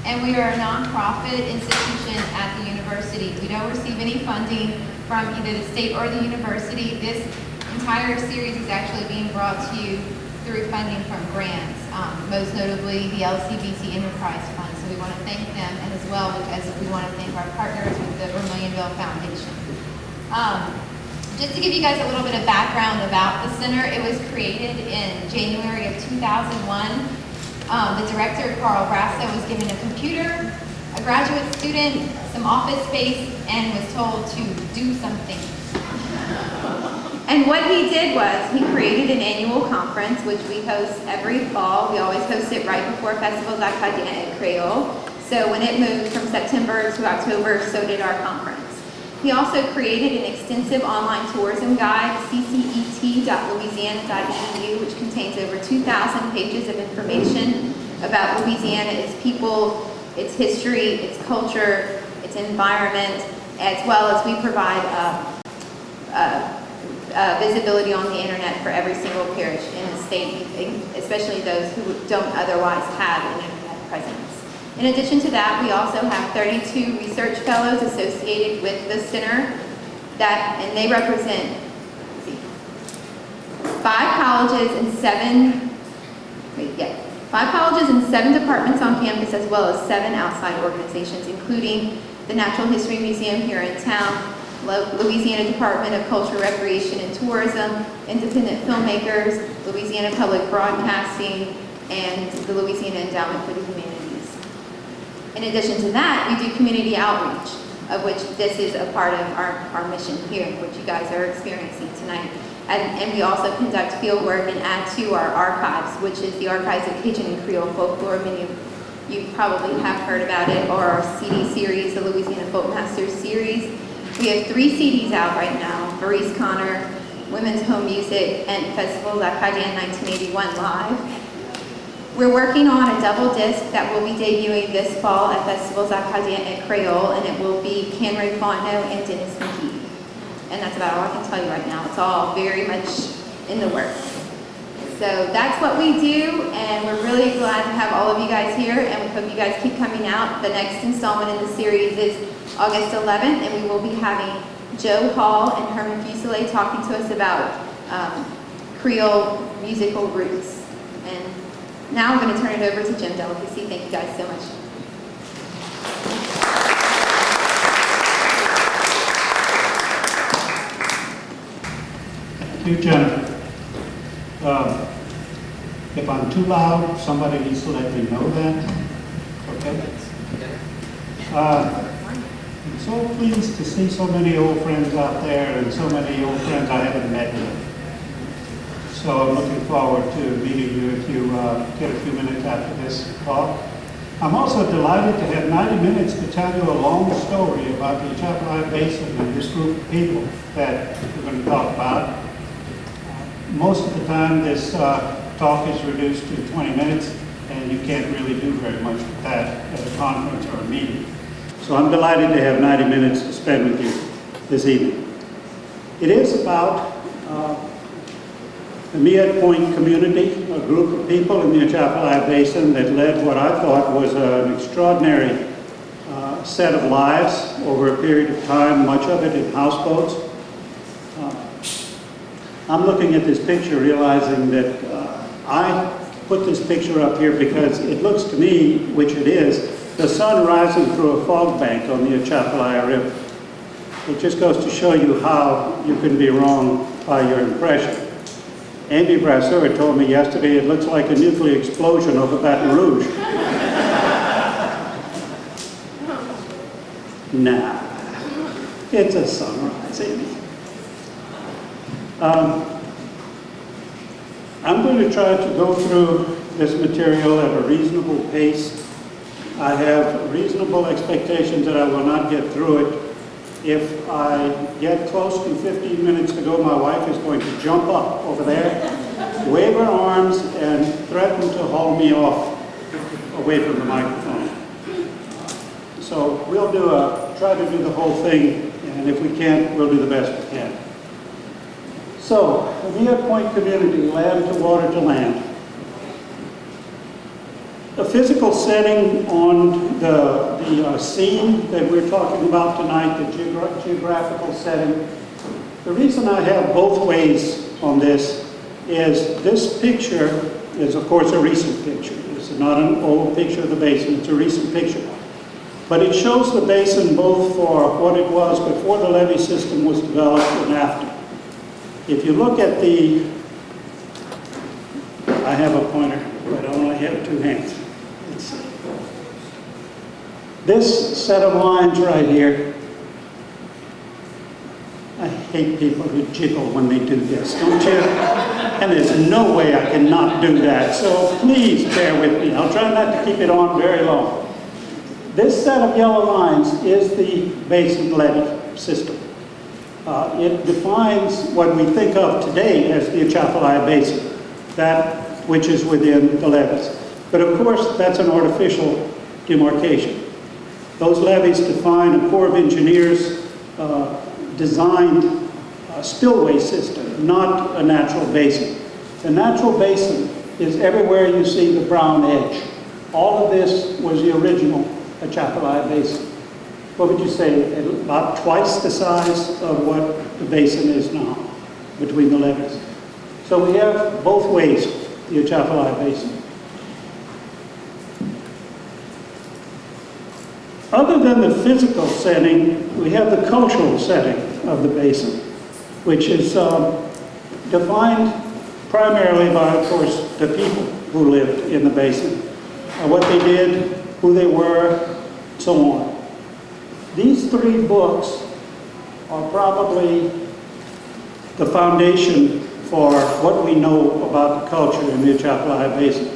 and we are a nonprofit institution at the university. We don't receive any funding from either the state or the university. This entire series is actually being brought to you through funding from grants, most notably the LCBC Enterprise Fund. So we want to thank them, and as well as we want to thank our partners with the Vermilionville Foundation. Just to give you guys a little bit of background about the center, it was created in January of 2001. The director, Carl Brasso, was given a computer, a graduate student, some office space, and was told to do something. And what he did was he created an annual conference, which we host every fall. We always host it right before Festivals Acadiens at Creole. So when it moved from September to October, so did our conference. He also created an extensive online tourism guide, ccet.louisiana.edu, which contains over 2,000 pages of information about Louisiana, its people, its history, its culture, its environment, as well as we provide visibility on the internet for every single parish in the state, especially those who don't otherwise have an internet presence. In addition to that, we also have 32 research fellows associated with the center, and they represent 5 colleges and 7 departments on campus, as well as 7 outside organizations, including the Natural History Museum here in town, Louisiana Department of Culture, Recreation, and Tourism, independent filmmakers, Louisiana Public Broadcasting, and the Louisiana Endowment for the Humanities. In addition to that, we do community outreach, of which this is a part of our mission here, which you guys are experiencing tonight. And we also conduct field work and add to our archives, which is the Archives of Cajun and Creole Folklore. Many of you probably have heard about it, or our CD series, the Louisiana Folk Masters series. We have 3 CDs out right now: Maurice Connor, Women's Home Music, and Festivals Acadiens 1981 Live. We're working on a double disc that will be debuting this fall at Festivals Acadiens at Creole, and it will be Canray Fontenot and Dennis McKee. And that's about all I can tell you right now. It's all very much in the works. So that's what we do, and we're really glad to have all of you guys here, and we hope you guys keep coming out. The next installment in the series is August 11th, and we will be having Joe Hall and Herman Fuselier talking to us about Creole musical roots. And now I'm going to turn it over to Jim Delicacy. Thank you guys so much. Thank you, Jennifer. If I'm too loud, somebody needs to let me know that. Okay? I'm so pleased to see so many old friends out there and so many old friends I haven't met yet. So I'm looking forward to meeting you if you get a few minutes after this talk. I'm also delighted to have 90 minutes to tell you a long story about the Atchafalaya Basin and this group of people that we're going to talk about. Most of the time this talk is reduced to 20 minutes, and you can't really do very much with that at a conference or a meeting. So I'm delighted to have 90 minutes to spend with you this evening. It is about the Miette Point community, a group of people in the Atchafalaya Basin that led what I thought was an extraordinary set of lives over a period of time, much of it in houseboats. I'm looking at this picture realizing that I put this picture up here because it looks to me, which it is, the sun rising through a fog bank on the Atchafalaya River. It just goes to show you how you can be wrong by your impression. Andy Brasseur told me yesterday it looks like a nuclear explosion over Baton Rouge. Nah, it's a sunrise, ain't it? I'm going to try to go through this material at a reasonable pace. I have reasonable expectations that I will not get through it. If I get close to 15 minutes to go, my wife is going to jump up over there, wave her arms, and threaten to haul me off away from the microphone. So we'll try to do the whole thing, and if we can't, we'll do the best we can. So, the Miette Point community, land to water to land. A physical setting on the scene that we're talking about tonight, the geographical setting. The reason I have both ways on this is this picture is, of course, a recent picture. It's not an old picture of the basin, it's a recent picture. But it shows the basin both for what it was before the levee system was developed and after. If you look at I have a pointer, but I only have two hands. Let's see. This set of lines right here, I hate people who jiggle when they do this, don't you? And there's no way I cannot do that, so please bear with me. I'll try not to keep it on very long. This set of yellow lines is the basin levee system. It defines what we think of today as the Atchafalaya Basin, that which is within the levees. But of course, that's an artificial demarcation. Those levees define a Corps of Engineers designed spillway system, not a natural basin. The natural basin is everywhere you see the brown edge. All of this was the original Atchafalaya Basin. What would you say, about twice the size of what the basin is now between the levees? So we have both ways, the Atchafalaya Basin. Other than the physical setting, we have the cultural setting of the basin, which is defined primarily by, of course, the people who lived in the basin, what they did, who they were, so on. These three books are probably the foundation for what we know about the culture in the Atchafalaya Basin.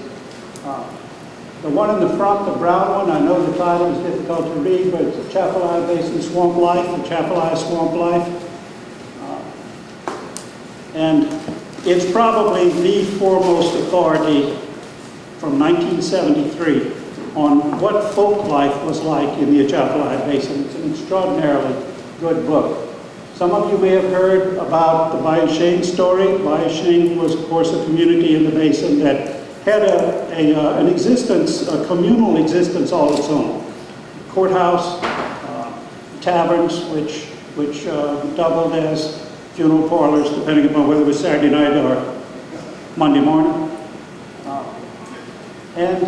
The one in the front, the brown one, I know the title is difficult to read, but it's Atchafalaya Basin Swamp Life, Atchafalaya Swamp Life. And it's probably the foremost authority from 1973 on what folk life was like in the Atchafalaya Basin. It's an extraordinarily good book. Some of you may have heard about the Bayeshane story. Bayeshane was, of course, a community in the basin that had an existence, a communal existence all its own. Courthouse, taverns, which doubled as funeral parlors, depending upon whether it was Saturday night or Monday morning. And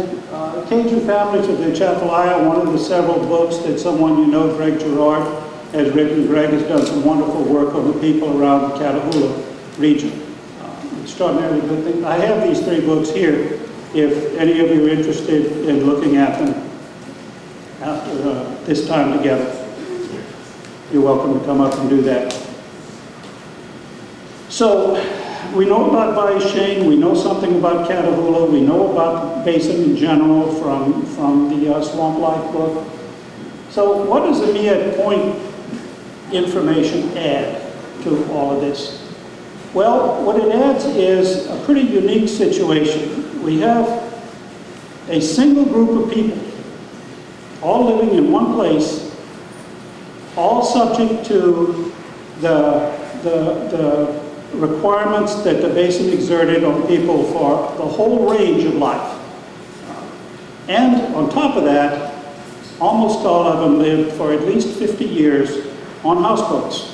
Cajun Families of the Atchafalaya, one of the several books that someone you know, Greg Gerard, has written. Greg has done some wonderful work on the people around the Catahoula region. Extraordinarily good thing. I have these three books here, if any of you are interested in looking at them after this time together. You're welcome to come up and do that. So, we know about Bayeshane, we know something about Catahoula, we know about the basin in general from the Swamp Life book. So what does the MEAD point information add to all of this? Well, what it adds is a pretty unique situation. We have a single group of people, all living in one place, all subject to the requirements that the basin exerted on people for the whole range of life. And on top of that, almost all of them lived for at least 50 years on houseboats.